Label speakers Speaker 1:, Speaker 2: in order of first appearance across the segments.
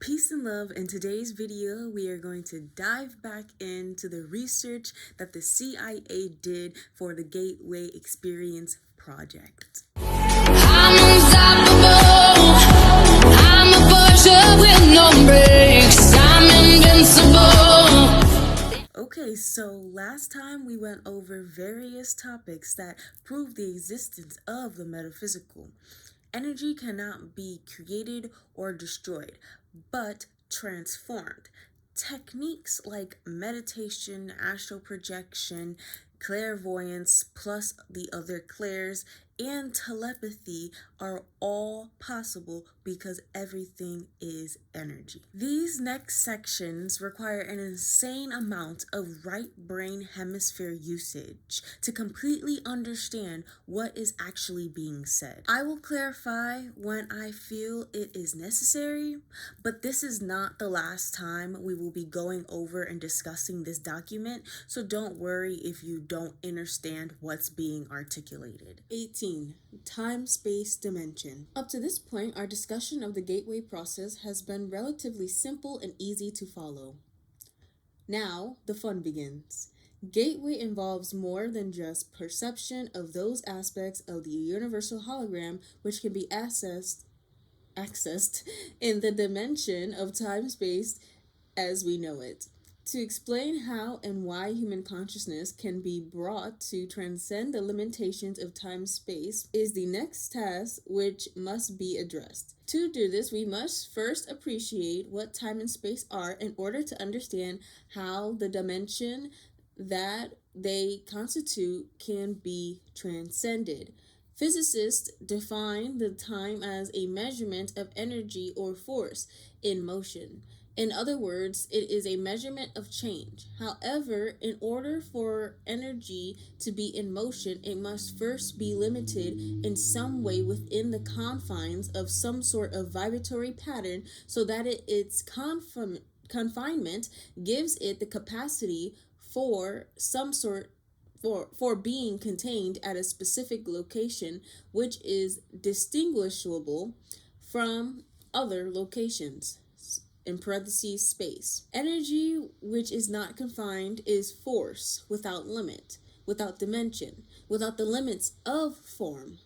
Speaker 1: Peace and love. In today's video, we are going to dive back into the research that the CIA did for the Gateway Experience project.
Speaker 2: I'm unstoppable. I'm a butcher with no brakes. I'm invincible.
Speaker 1: Okay, so last time we went over various topics that prove the existence of the metaphysical. Energy cannot be created or destroyed, but transformed. Techniques like meditation, astral projection, clairvoyance, plus the other clairs, and telepathy are all possible because everything is energy. These next sections require an insane amount of right brain hemisphere usage to completely understand what is actually being said. I will clarify when I feel it is necessary, but this is not the last time we will be going over and discussing this document, so don't worry if you don't understand what's being articulated. 18. Time-space dimension. Up to this point, our discussion of the gateway process has been relatively simple and easy to follow. Now, the fun begins. Gateway involves more than just perception of those aspects of the universal hologram which can be accessed in the dimension of time-space as we know it. To explain how and why human consciousness can be brought to transcend the limitations of time-space is the next task which must be addressed. To do this, we must first appreciate what time and space are in order to understand how the dimension that they constitute can be transcended. Physicists define the time as a measurement of energy or force in motion. In other words, it is a measurement of change. However, in order for energy to be in motion, it must first be limited in some way within the confines of some sort of vibratory pattern so that its confinement gives it the capacity for some sort for being contained at a specific location which is distinguishable from other locations. In parentheses, space. Energy which is not confined is force without limit, without dimension, without the limits of form.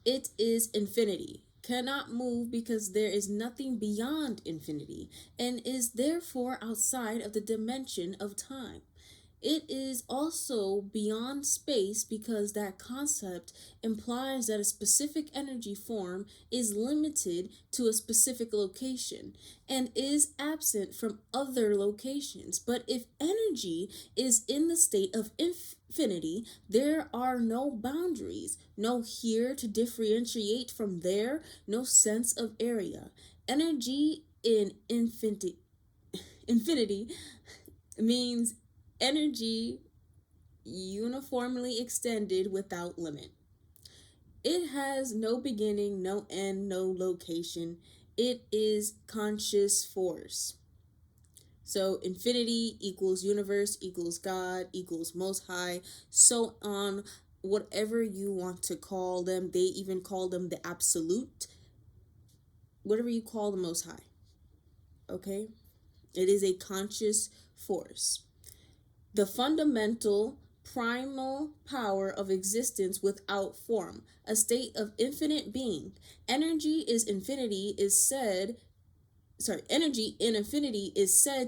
Speaker 1: It is infinity, cannot move because there is nothing beyond infinity, and is therefore outside of the dimension of time. It is also beyond space because that concept implies that a specific energy form is limited to a specific location and is absent from other locations. But if energy is in the state of infinity, there are no boundaries, no here to differentiate from there, no sense of area. Energy in infinity means energy uniformly extended without limit. It has no beginning, no end, no location. It is conscious force. So infinity equals universe equals God equals Most High, so on, whatever you want to call them. They even call them the absolute, whatever you call the Most High. Okay? It is a conscious force. The fundamental, primal power of existence without form, a state of infinite being. Energy in infinity is said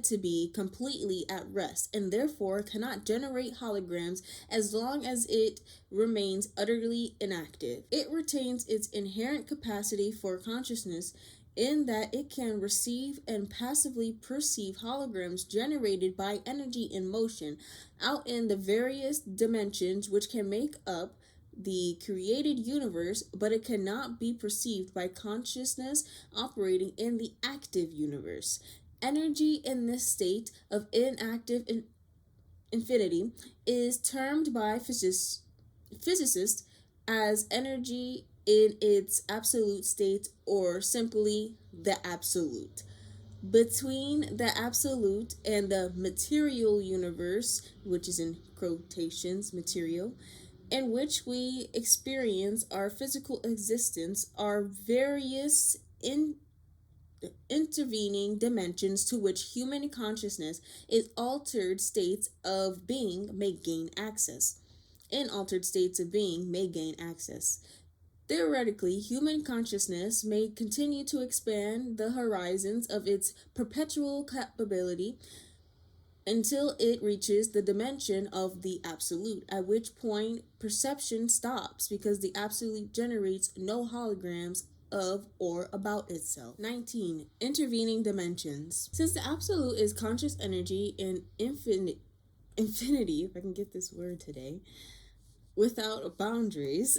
Speaker 1: to be completely at rest and therefore cannot generate holograms as long as it remains utterly inactive. It retains its inherent capacity for consciousness in that it can receive and passively perceive holograms generated by energy in motion out in the various dimensions which can make up the created universe, but it cannot be perceived by consciousness operating in the active universe. Energy in this state of inactive infinity is termed by physicists as energy in its absolute state, or simply the absolute. Between the absolute and the material universe, which is in quotations, material, in which we experience our physical existence, are various intervening dimensions to which human consciousness is altered states of being may gain access. In altered states of being may gain access. Theoretically, human consciousness may continue to expand the horizons of its perpetual capability until it reaches the dimension of the absolute, at which point perception stops because the absolute generates no holograms of or about itself. 19. Intervening dimensions. Since the absolute is conscious energy in infinity, if I can get this word today, without boundaries,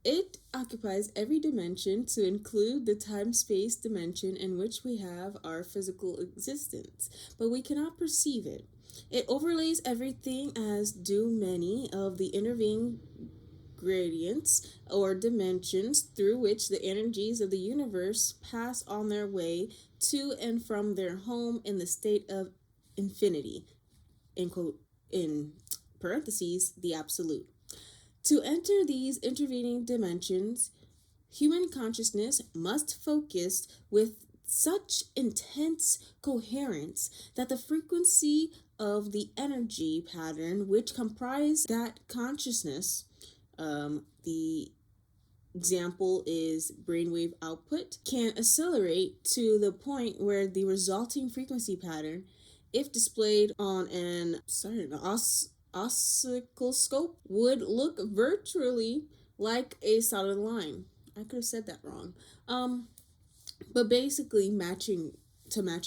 Speaker 1: it occupies every dimension to include the time-space dimension in which we have our physical existence, but we cannot perceive it. It overlays everything, as do many of the intervening gradients or dimensions through which the energies of the universe pass on their way to and from their home in the state of infinity, in parentheses, the absolute. To enter these intervening dimensions, human consciousness must focus with such intense coherence that the frequency of the energy pattern which comprise that consciousness, the example is brainwave output, can accelerate to the point where the resulting frequency pattern, if displayed on an oscilloscope, would look virtually like a solid line. I could have said that wrong. But basically match a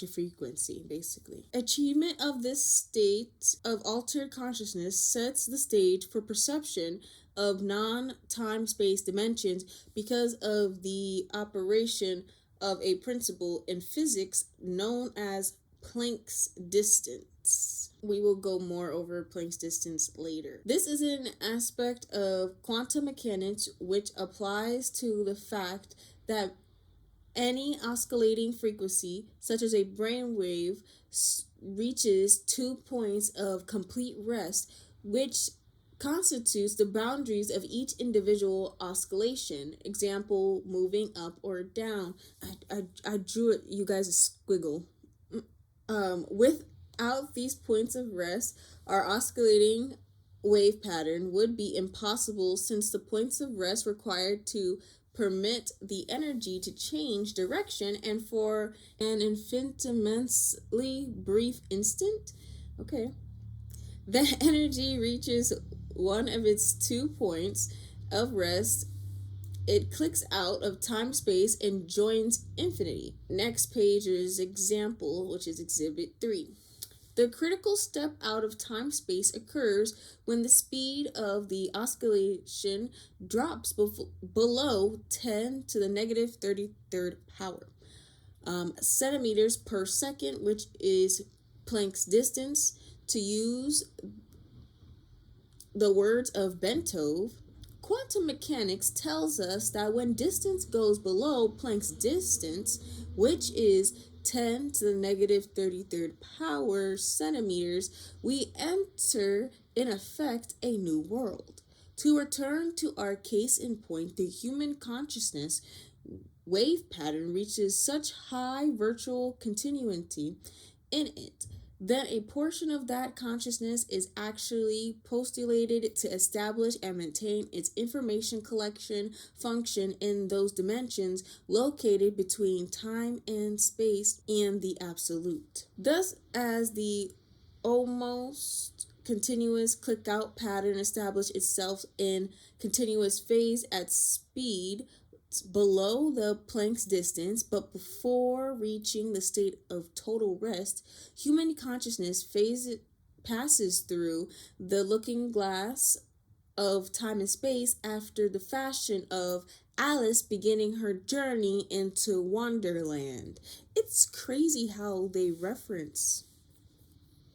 Speaker 1: frequency, basically. Achievement of this state of altered consciousness sets the stage for perception of non-time-space dimensions because of the operation of a principle in physics known as Planck's distance. We will go more over Planck's distance later. This is an aspect of quantum mechanics which applies to the fact that any oscillating frequency, such as a brainwave, reaches 2 points of complete rest, which constitutes the boundaries of each individual oscillation. Example, moving up or down. I drew it, you guys, a squiggle. Without these points of rest, our oscillating wave pattern would be impossible, since the points of rest required to permit the energy to change direction and for an infinitesimally brief instant, the energy reaches one of its 2 points of rest, it clicks out of time-space and joins infinity. Next page is example, which is exhibit 3. The critical step out of time-space occurs when the speed of the oscillation drops below 10 to the negative 33rd power centimeters per second, which is Planck's distance. To use the words of Bentov, quantum mechanics tells us that when distance goes below Planck's distance, which is 10 to the negative 33rd power centimeters, we enter, in effect, a new world. To return to our case in point, the human consciousness wave pattern reaches such high virtual continuity in it then a portion of that consciousness is actually postulated to establish and maintain its information collection function in those dimensions located between time and space and the absolute. Thus, as the almost continuous click-out pattern established itself in continuous phase at speed below the Planck's distance, but before reaching the state of total rest, human consciousness passes through the looking glass of time and space after the fashion of Alice beginning her journey into Wonderland. It's crazy how they reference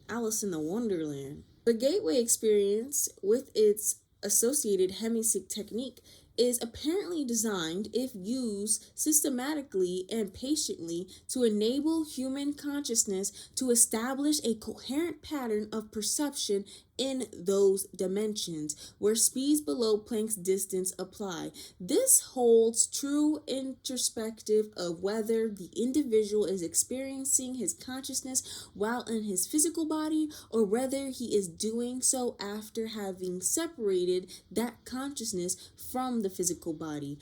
Speaker 1: Alice in the Wonderland. The gateway experience, with its associated hemisync technique, is apparently designed, if used systematically and patiently, to enable human consciousness to establish a coherent pattern of perception in those dimensions where speeds below Planck's distance apply. This holds true introspective of whether the individual is experiencing his consciousness while in his physical body or whether he is doing so after having separated that consciousness from the physical body.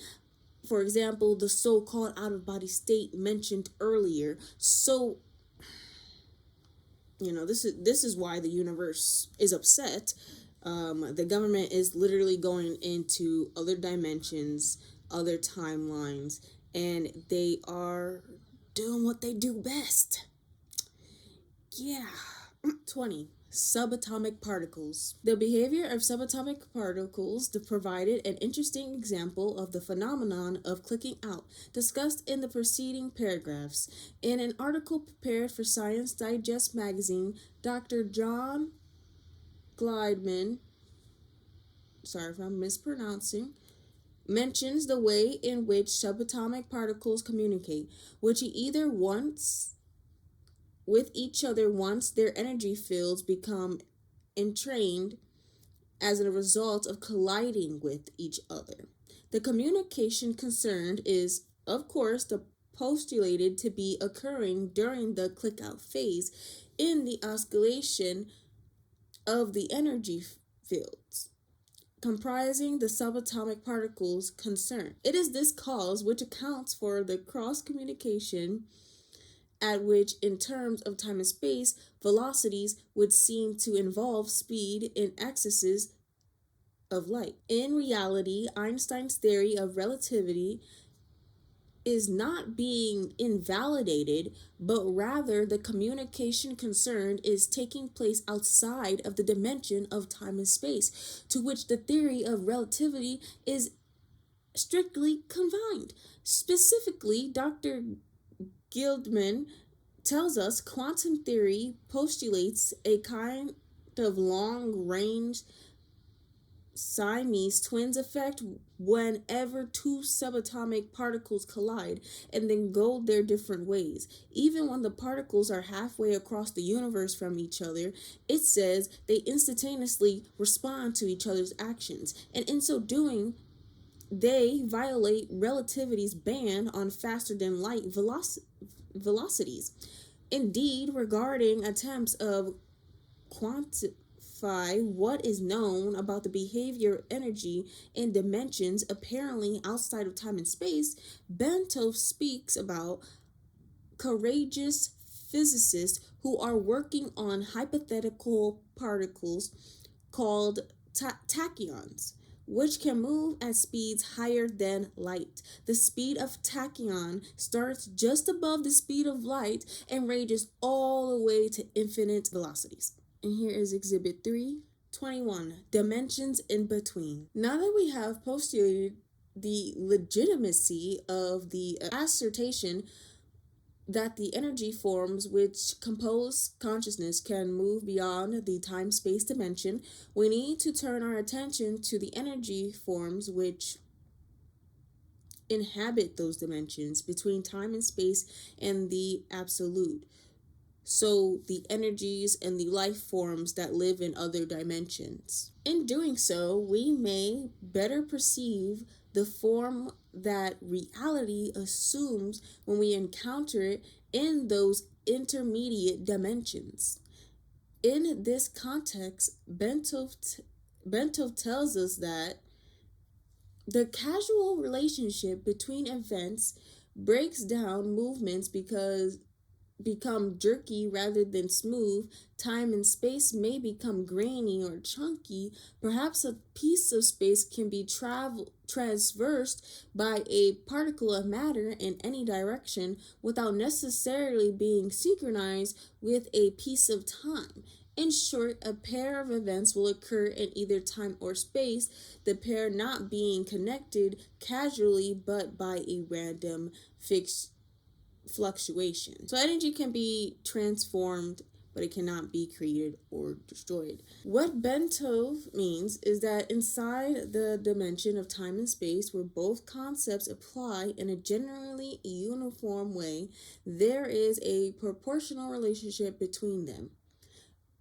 Speaker 1: For example, the so-called out-of-body state mentioned earlier. So this is why the universe is upset. The government is literally going into other dimensions, other timelines, and they are doing what they do best. Yeah. 20. Subatomic particles. The behavior of subatomic particles provided an interesting example of the phenomenon of clicking out, discussed in the preceding paragraphs. In an article prepared for Science Digest magazine, Dr. John Gliedman, sorry if I'm mispronouncing, mentions the way in which subatomic particles communicate, which he either wants with each other once their energy fields become entrained as a result of colliding with each other. The communication concerned is, of course, postulated to be occurring during the click-out phase in the oscillation of the energy fields comprising the subatomic particles concerned. It is this cause which accounts for the cross-communication at which, in terms of time and space, velocities would seem to involve speed in excesses of light. In reality, Einstein's theory of relativity is not being invalidated, but rather the communication concerned is taking place outside of the dimension of time and space, to which the theory of relativity is strictly confined. Specifically, Dr. Gliedman tells us quantum theory postulates a kind of long-range Siamese twins effect whenever two subatomic particles collide and then go their different ways. Even when the particles are halfway across the universe from each other, it says they instantaneously respond to each other's actions, and in so doing, they violate relativity's ban on faster than light velocities. Indeed, regarding attempts of quantify what is known about the behavior of energy in dimensions apparently outside of time and space, Bentov speaks about courageous physicists who are working on hypothetical particles called tachyons, which can move at speeds higher than light. The speed of tachyon starts just above the speed of light and ranges all the way to infinite velocities. And here is Exhibit 3:21, dimensions in between. Now that we have postulated the legitimacy of the assertion that the energy forms which compose consciousness can move beyond the time-space dimension, we need to turn our attention to the energy forms which inhabit those dimensions between time and space and the absolute. So the energies and the life forms that live in other dimensions. In doing so, we may better perceive the form that reality assumes when we encounter it in those intermediate dimensions. In this context, Bentov tells us that the causal relationship between events breaks down movements because become jerky rather than smooth. Time and space may become grainy or chunky. Perhaps a piece of space can be traversed by a particle of matter in any direction without necessarily being synchronized with a piece of time. In short, a pair of events will occur in either time or space, the pair not being connected casually but by a random fixed fluctuation. So energy can be transformed, but it cannot be created or destroyed. What Bentov means is that inside the dimension of time and space, where both concepts apply in a generally uniform way, there is a proportional relationship between them.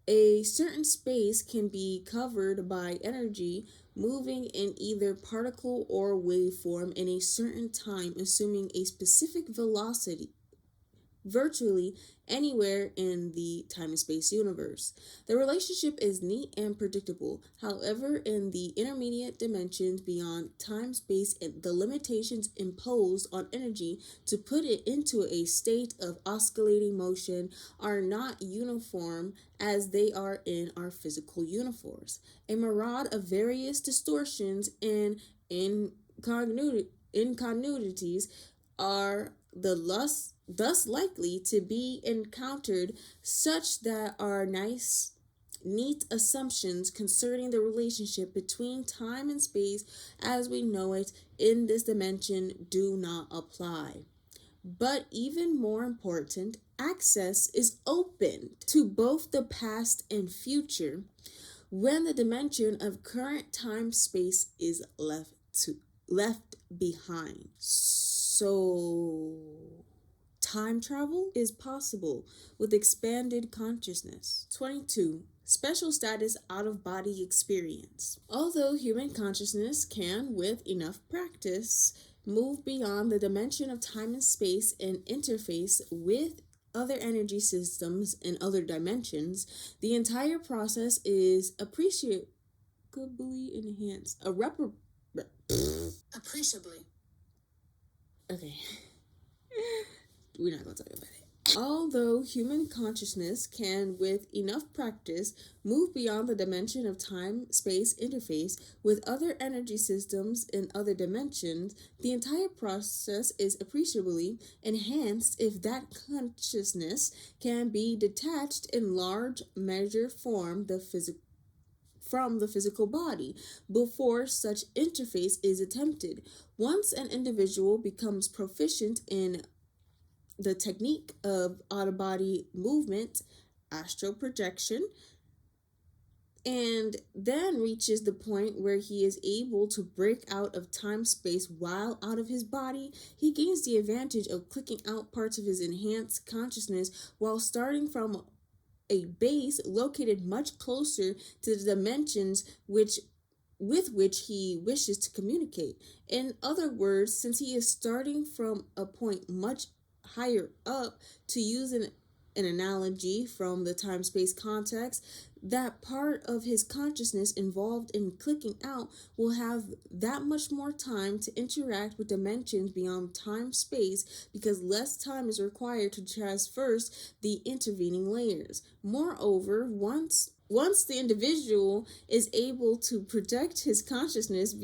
Speaker 1: A certain space can be covered by energy moving in either particle or waveform in a certain time, assuming a specific velocity virtually anywhere in the time and space universe. The relationship is neat and predictable. However, in the intermediate dimensions beyond time space, the limitations imposed on energy to put it into a state of oscillating motion are not uniform as they are in our physical universe. A myriad of various distortions and incontinuities are thus likely to be encountered, such that our neat assumptions concerning the relationship between time and space as we know it in this dimension do not apply. But even more important, access is open to both the past and future when the dimension of current time space is left behind. So time travel is possible with expanded consciousness. 22. Special status out of body experience. Although human consciousness can, with enough practice, move beyond the dimension of time and space and interface with other energy systems in other dimensions, the entire process is appreciably enhanced. Appreciably. Okay. We're not going to talk about it. Although human consciousness can, with enough practice, move beyond the dimension of time-space interface with other energy systems in other dimensions, the entire process is appreciably enhanced if that consciousness can be detached in large measure from the physical body before such interface is attempted. Once an individual becomes proficient in the technique of out-of-body movement, astral projection, and then reaches the point where he is able to break out of time space while out of his body, he gains the advantage of clicking out parts of his enhanced consciousness while starting from a base located much closer to the dimensions with which he wishes to communicate. In other words, since he is starting from a point much higher up, to use an analogy from the time-space context, that part of his consciousness involved in clicking out will have that much more time to interact with dimensions beyond time-space because less time is required to traverse the intervening layers. Moreover, once the individual is able to project his consciousness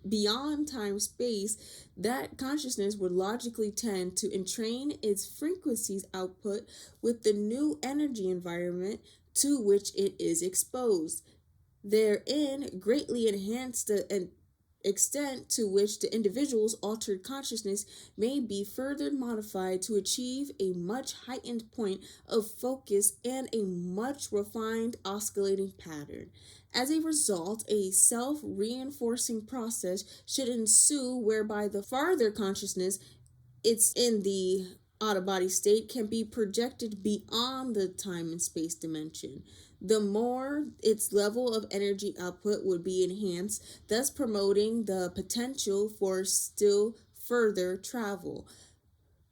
Speaker 1: beyond time space, that consciousness would logically tend to entrain its frequencies output with the new energy environment to which it is exposed. Therein, greatly enhance the extent to which the individual's altered consciousness may be further modified to achieve a much heightened point of focus and a much refined oscillating pattern. As a result, a self-reinforcing process should ensue whereby the farther consciousness it's in the out-of-body state can be projected beyond the time and space dimension. The more its level of energy output would be enhanced, thus promoting the potential for still further travel.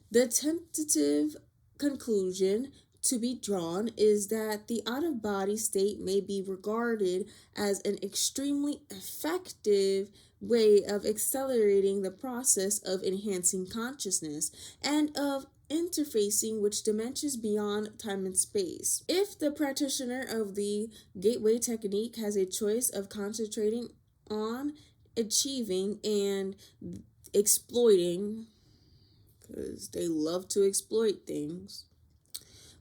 Speaker 1: The tentative conclusion to be drawn is that the out-of-body state may be regarded as an extremely effective way of accelerating the process of enhancing consciousness and of interfacing which dimensions beyond time and space. If the practitioner of the gateway technique has a choice of concentrating on achieving and exploiting, because they love to exploit things,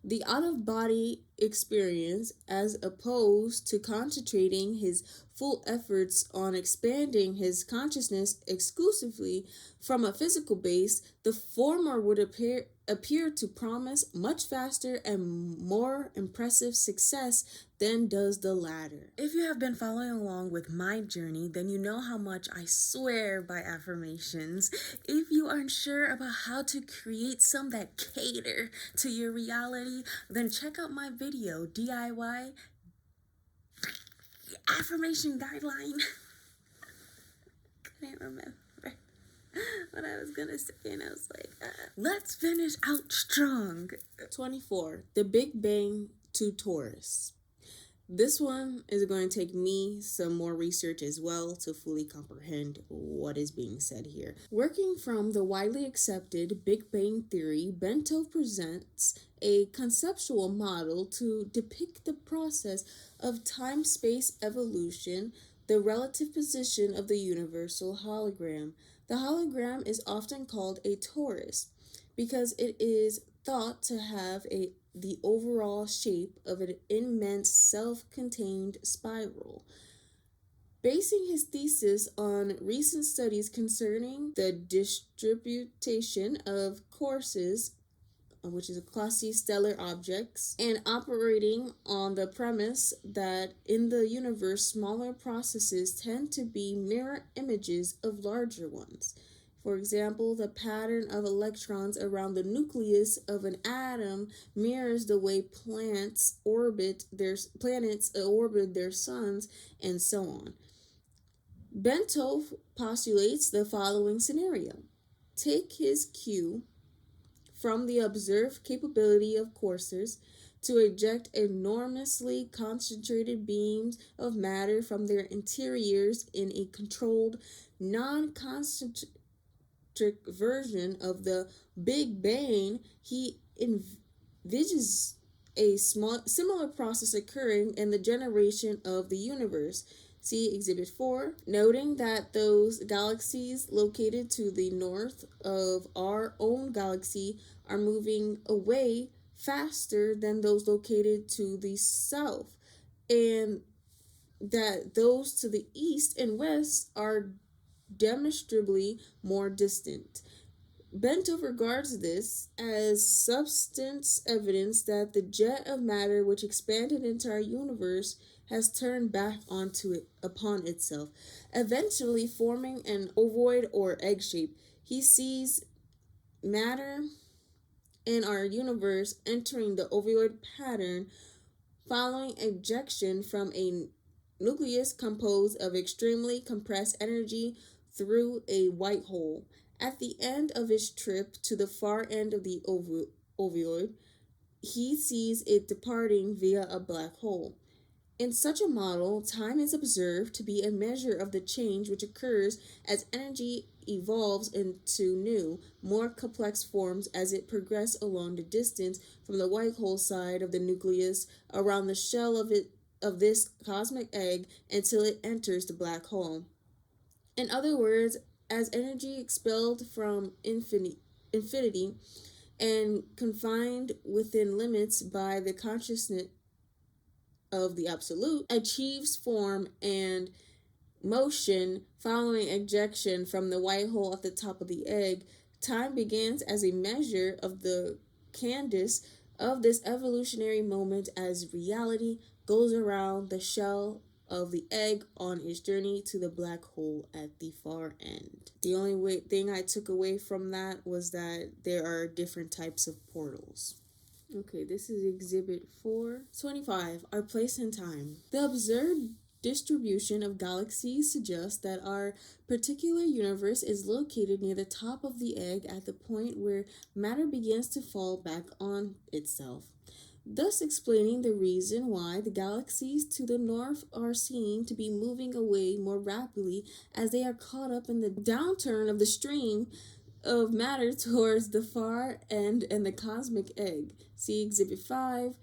Speaker 1: the out-of-body experience as opposed to concentrating his full efforts on expanding his consciousness exclusively from a physical base, the former would appear to promise much faster and more impressive success than does the latter. If you have been following along with my journey, then you know how much I swear by affirmations. If you are unsure about how to create some that cater to your reality, then check out my video, DIY affirmation guideline. Couldn't remember what I was gonna say, and I was like, let's finish out strong. 24. The Big Bang to Taurus. This one is going to take me some more research as well to fully comprehend what is being said here. Working from the widely accepted Big Bang Theory, Bento presents a conceptual model to depict the process of time-space evolution, the relative position of the universal hologram. The hologram is often called a torus because it is thought to have the overall shape of an immense self-contained spiral. Basing his thesis on recent studies concerning the distribution of courses, which is a quasi stellar objects, and operating on the premise that in the universe smaller processes tend to be mirror images of larger ones. For example, the pattern of electrons around the nucleus of an atom mirrors the way planets orbit their suns, and so on. Bento postulates the following scenario. Take his cue from the observed capability of coursers to eject enormously concentrated beams of matter from their interiors in a controlled, non-concentric version of the Big Bang. He envisages a similar process occurring in the generation of the universe. See Exhibit 4, noting that those galaxies located to the north of our own galaxy are moving away faster than those located to the south, and that those to the east and west are demonstrably more distant. Bento regards this as substance evidence that the jet of matter which expanded into our universe has turned back upon itself, eventually forming an ovoid or egg shape. He sees matter in our universe entering the ovoid pattern following ejection from a nucleus composed of extremely compressed energy through a white hole. At the end of his trip to the far end of the ovoid, he sees it departing via a black hole. In such a model, time is observed to be a measure of the change which occurs as energy evolves into new, more complex forms as it progresses along the distance from the white hole side of the nucleus around the shell of this cosmic egg until it enters the black hole. In other words, as energy expelled from infinity and confined within limits by the consciousness of the absolute, achieves form and motion following ejection from the white hole at the top of the egg, time begins as a measure of the cadence of this evolutionary moment as reality goes around the shell of the egg on its journey to the black hole at the far end. The only thing I took away from that was that there are different types of portals. Okay, this is Exhibit 425, Our Place in Time. The observed distribution of galaxies suggests that our particular universe is located near the top of the egg at the point where matter begins to fall back on itself, thus explaining the reason why the galaxies to the north are seen to be moving away more rapidly as they are caught up in the downturn of the stream of matter towards the far end and the cosmic egg. See Exhibit 5.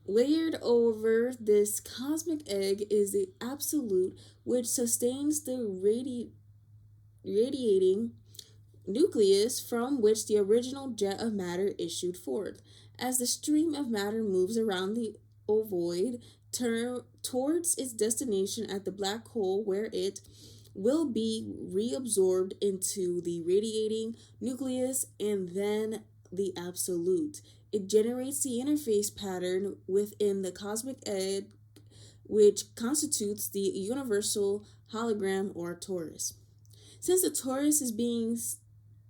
Speaker 1: Layered over this cosmic egg is the absolute, which sustains the radiating nucleus from which the original jet of matter issued forth. As the stream of matter moves around the ovoid towards its destination at the black hole, where it will be reabsorbed into the radiating nucleus and then the absolute. It generates the interface pattern within the cosmic egg, which constitutes the universal hologram or torus. Since the torus is being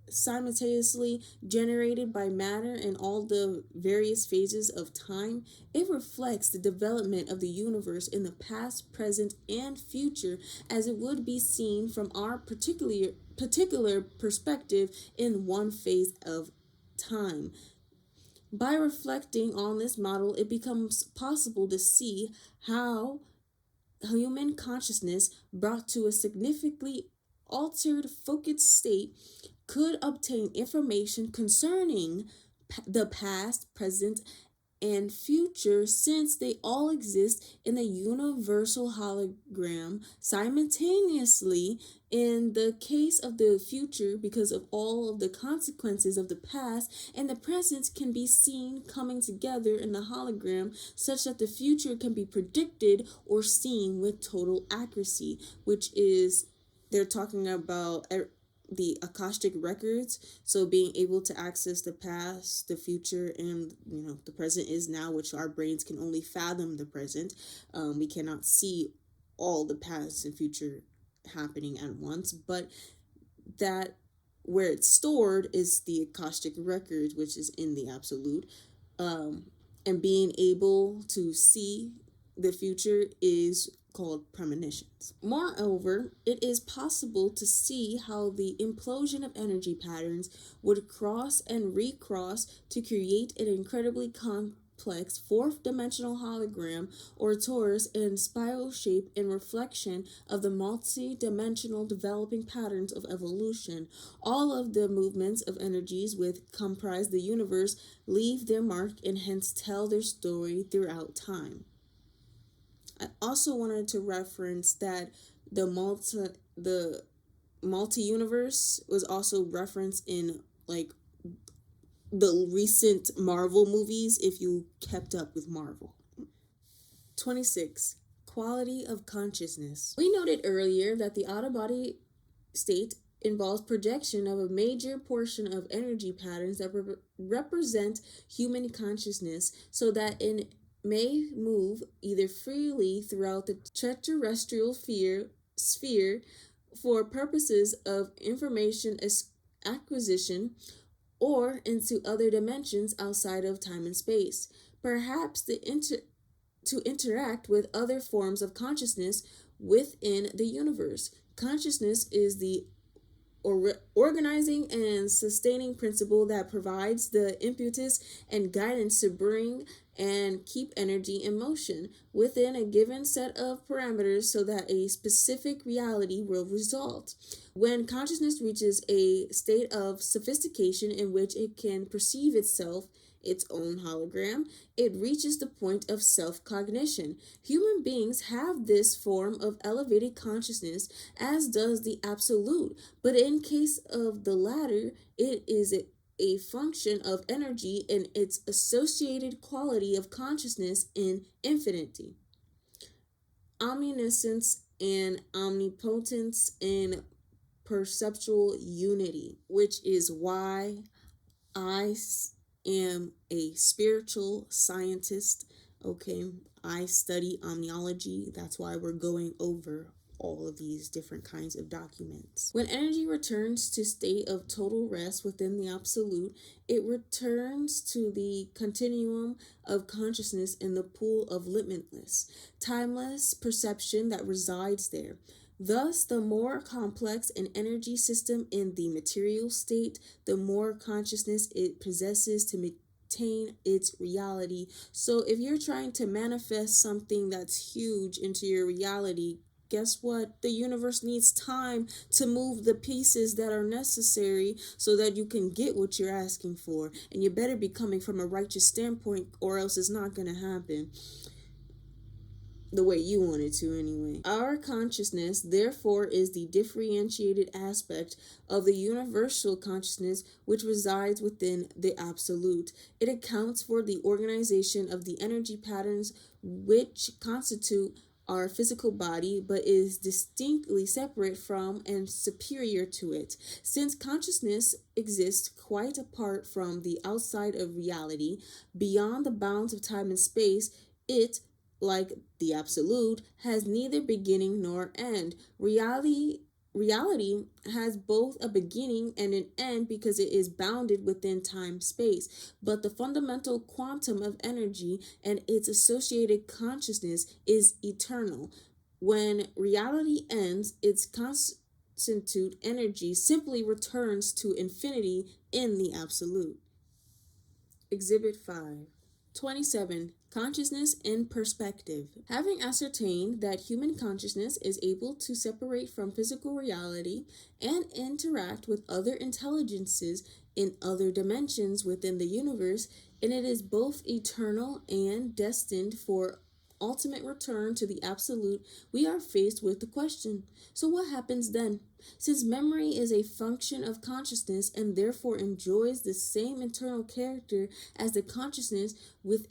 Speaker 1: simultaneously generated by matter in all the various phases of time, it reflects the development of the universe in the past, present, and future as it would be seen from our particular perspective in one phase of time. By reflecting on this model, it becomes possible to see how human consciousness brought to a significantly altered focused state could obtain information concerning the past, present, and future since they all exist in a universal hologram simultaneously. In the case of the future, because of all of the consequences of the past, and the present can be seen coming together in the hologram such that the future can be predicted or seen with total accuracy, which is they're talking about the Akashic records, so being able to access the past, the future, and the present is now, which our brains can only fathom the present. We cannot see all the past and future happening at once, but that where it's stored is the Akashic records, which is in the absolute. And being able to see the future is called premonitions. Moreover, it is possible to see how the implosion of energy patterns would cross and recross to create an incredibly complex fourth dimensional hologram or torus in spiral shape in reflection of the multi-dimensional developing patterns of evolution. All of the movements of energies which comprise the universe leave their mark and hence tell their story throughout time. I also wanted to reference that the multi universe was also referenced in like the recent Marvel movies if you kept up with Marvel. 26. Quality of consciousness. We noted earlier that the out of body state involves projection of a major portion of energy patterns that represent human consciousness so that it may move either freely throughout the terrestrial sphere for purposes of information acquisition or into other dimensions outside of time and space. Perhaps to interact with other forms of consciousness within the universe. Consciousness is the organizing and sustaining principle that provides the impetus and guidance to bring and keep energy in motion within a given set of parameters so that a specific reality will result. When consciousness reaches a state of sophistication in which it can perceive itself, its own hologram, it reaches the point of self-cognition. Human beings have this form of elevated consciousness, as does the absolute, but in case of the latter, it is a function of energy and its associated quality of consciousness in infinity. Omniscience and omnipotence and perceptual unity, which is why I am a spiritual scientist. Okay, I study omniology. That's why we're going over all of these different kinds of documents. When energy returns to state of total rest within the absolute, it returns to the continuum of consciousness in the pool of limitless, timeless perception that resides there. Thus, the more complex an energy system in the material state, the more consciousness it possesses to maintain its reality. So if you're trying to manifest something that's huge into your reality, guess what? The universe needs time to move the pieces that are necessary so that you can get what you're asking for. And you better be coming from a righteous standpoint, or else it's not going to happen the way you want it to anyway. Our consciousness, therefore, is the differentiated aspect of the universal consciousness which resides within the absolute. It accounts for the organization of the energy patterns which constitute our physical body, but is distinctly separate from and superior to it. Since consciousness exists quite apart from the outside of reality, beyond the bounds of time and space, it, like the absolute, has neither beginning nor end. reality has both a beginning and an end because it is bounded within time space, but the fundamental quantum of energy and its associated consciousness is eternal. When reality ends, its constitute energy simply returns to infinity in the absolute. Exhibit 5. 27. Consciousness in perspective. Having ascertained that human consciousness is able to separate from physical reality and interact with other intelligences in other dimensions within the universe, and it is both eternal and destined for ultimate return to the absolute, we are faced with the question: so what happens then? Since memory is a function of consciousness and therefore enjoys the same internal character as the consciousness with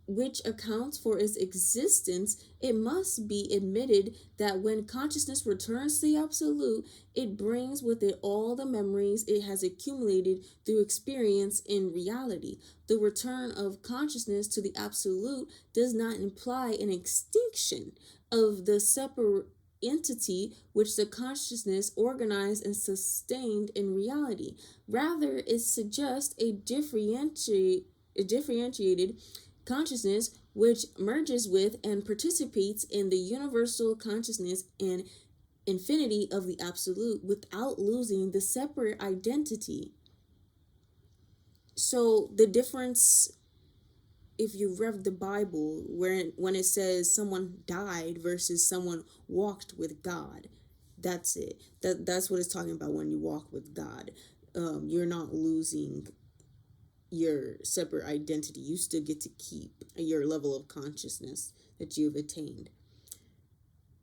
Speaker 1: which accounts for its existence, it must be admitted that when consciousness returns to the absolute, it brings with it all the memories it has accumulated through experience in reality. The return of consciousness to the absolute does not imply an extinction of the separate entity which the consciousness organized and sustained in reality. Rather, it suggests a differentiated consciousness which merges with and participates in the universal consciousness and infinity of the absolute without losing the separate identity. So the difference, if you read the Bible, when it says someone died versus someone walked with God, that's it. That's what it's talking about when you walk with God. You're not losing your separate identity. You still get to keep your level of consciousness that you've attained.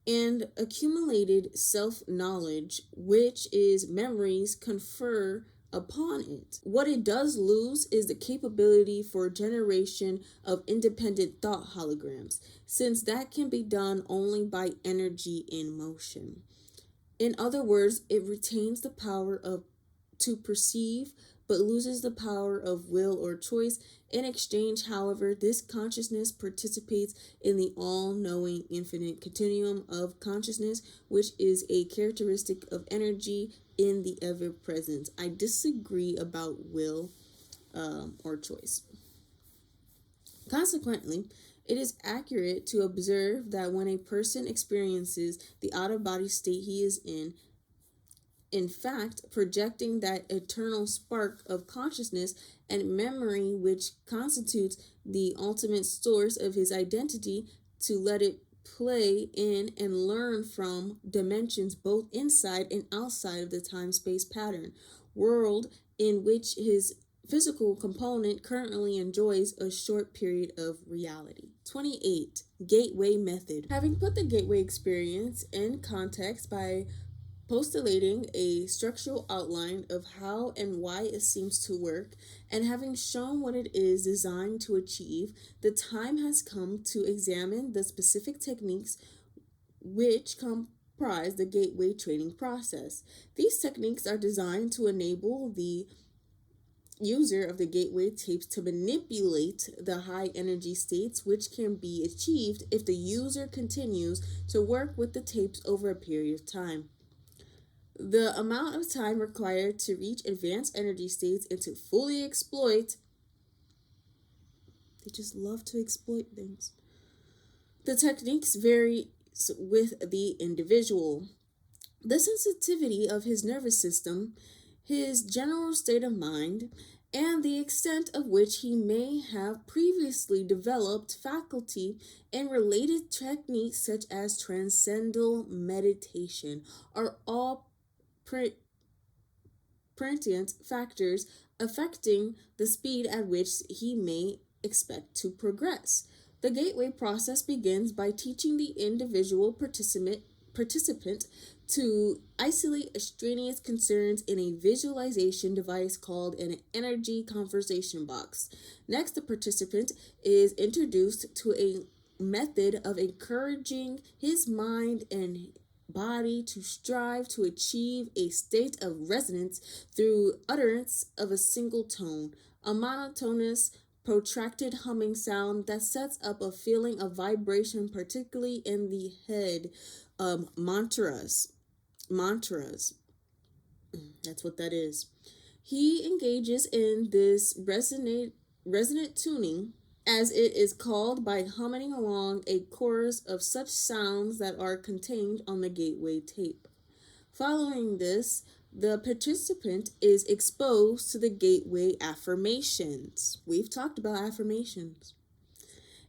Speaker 1: And accumulated self-knowledge, which is memories, confer upon it. What it does lose is the capability for generation of independent thought holograms, since that can be done only by energy in motion. In other words, it retains the power to perceive, but loses the power of will or choice. In exchange, however, this consciousness participates in the all-knowing infinite continuum of consciousness, which is a characteristic of energy in the ever-present. I disagree about will or choice. Consequently, it is accurate to observe that when a person experiences the out-of-body state he is in fact, projecting that eternal spark of consciousness and memory which constitutes the ultimate source of his identity, to let it play in and learn from dimensions both inside and outside of the time-space pattern world in which his physical component currently enjoys a short period of reality. 28. Gateway method. Having put the gateway experience in context by postulating a structural outline of how and why it seems to work, and having shown what it is designed to achieve, the time has come to examine the specific techniques which comprise the gateway training process. These techniques are designed to enable the user of the gateway tapes to manipulate the high energy states, which can be achieved if the user continues to work with the tapes over a period of time. The amount of time required to reach advanced energy states and to fully exploit, they just love to exploit things. The techniques vary with the individual. The sensitivity of his nervous system, his general state of mind, and the extent of which he may have previously developed faculty and related techniques such as transcendental meditation are all prescient factors affecting the speed at which he may expect to progress. The gateway process begins by teaching the individual participant to isolate extraneous concerns in a visualization device called an energy conversation box. Next, the participant is introduced to a method of encouraging his mind and body to strive to achieve a state of resonance through utterance of a single tone, a monotonous, protracted humming sound that sets up a feeling of vibration, particularly in the head. Mantras.
Speaker 3: mantras. That's what that is. He engages in this resonant tuning, as it is called, by humming along a chorus of such sounds that are contained on the gateway tape. Following this, the participant is exposed to the gateway affirmations. We've talked about affirmations.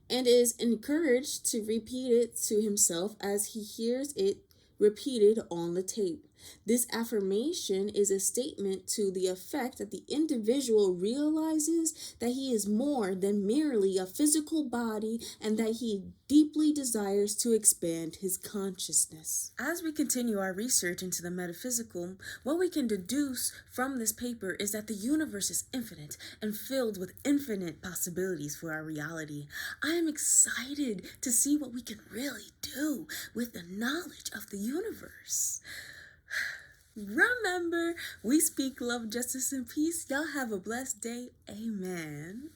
Speaker 3: And is encouraged to repeat it to himself as he hears it repeated on the tape. This affirmation is a statement to the effect that the individual realizes that he is more than merely a physical body and that he deeply desires to expand his consciousness.
Speaker 1: As we continue our research into the metaphysical, what we can deduce from this paper is that the universe is infinite and filled with infinite possibilities for our reality. I am excited to see what we can really do with the knowledge of the universe. Remember, we speak love, justice, and peace. Y'all have a blessed day. Amen.